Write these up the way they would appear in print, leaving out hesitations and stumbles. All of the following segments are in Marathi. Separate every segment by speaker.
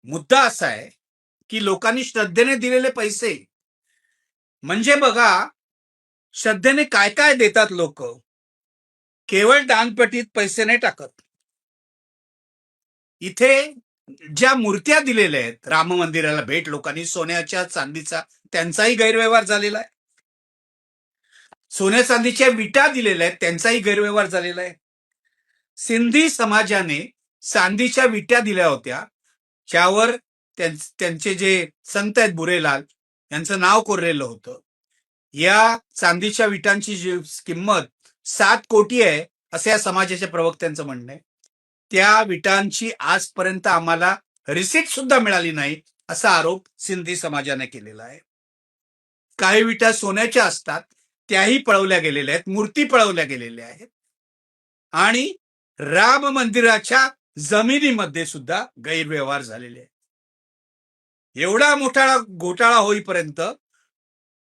Speaker 1: मुद्दा असा आहे की लोकांनी श्रद्धेने दिलेले पैसे म्हणजे बघा, श्रद्धेने काय काय देतात लोक. केवळ दानपेटीत पैसे नाही टाकत. इथे ज्या मूर्त्या दिलेल्या आहेत राम मंदिराला भेट लोकांनी सोन्याच्या चांदीचा, त्यांचाही गैरव्यवहार झालेला आहे. सोन्या चांदीच्या विटा दिलेल्या आहेत, त्यांचाही गैरव्यवहार झालेला आहे. सिंधी समाजाने चांदीच्या विट्या दिल्या होत्या, ज्यावर त्यांचे जे संत आहेत बुरेलाल यांचं नाव कोरलेलं होतं. या चांदीच्या विटांची जी किंमत 7 कोटी आहे असं या समाजाच्या प्रवक्त्यांचं म्हणणं आहे. त्या विटांची आजपर्यंत आम्हाला रिसिट सुद्धा मिळाली नाही असा आरोप सिंधी समाजाने केलेला आहे. काही विटा सोन्याच्या असतात, त्याही पळवल्या गेलेल्या आहेत, मूर्ती पळवल्या गेलेल्या आहेत. आणि राम मंदिराच्या जमिनीमध्ये सुद्धा गैरव्यवहार झालेले आहे. एवढा मोठा घोटाळा होईपर्यंत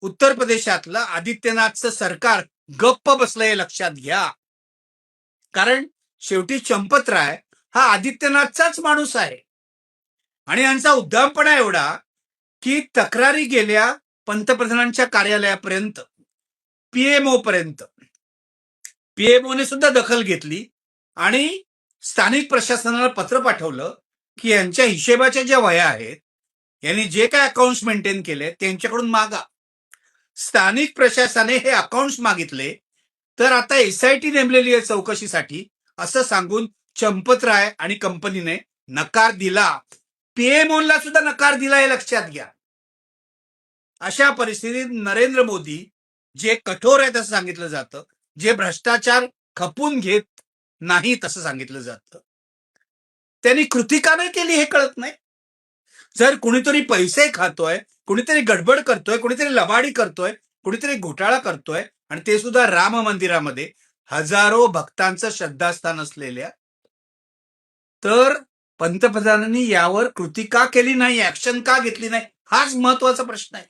Speaker 1: उत्तर प्रदेशातलं आदित्यनाथचं सरकार गप्प बसलंय, लक्षात घ्या. कारण शेवटी चंपतराय हा आदित्यनाथचाच माणूस आहे. आणि यांचा उद्दामपणा एवढा की तक्रारी गेल्या पंतप्रधानांच्या कार्यालयापर्यंत, पीएमओ पर्यंत. पीएमओने सुद्धा दखल घेतली आणि स्थानिक प्रशासनाला पत्र पाठवलं की यांच्या हिशेबाच्या ज्या वह्या आहेत, यांनी जे काय अकाउंट्स मेंटेन केले त्यांच्याकडून मागा. स्थानिक प्रशासनाने हे अकाउंट्स मागितले तर आता एसआयटी नेमलेली आहे चौकशीसाठी असं सांगून चंपतराय आणि कंपनीने नकार दिला. पीएमओला सुद्धा नकार दिला, हे लक्षात घ्या. अशा परिस्थितीत नरेंद्र मोदी जे कठोर आहेत असं सांगितलं जातं, जे भ्रष्टाचार खपून घेत नाहीत असं सांगितलं जातं, त्यांनी कृती का नाही केली हे कळत नाही. जर कुणीतरी पैसे खातोय, कुणीतरी गडबड करतोय, कुणीतरी लबाडी करतोय, कुणीतरी घोटाळा करतोय, आणि ते सुद्धा राम मंदिरामध्ये हजारो भक्तांचं श्रद्धास्थान असलेल्या, तर पंतप्रधानांनी यावर कृती का केली नाही, ऍक्शन का घेतली नाही, हाच महत्वाचा प्रश्न आहे.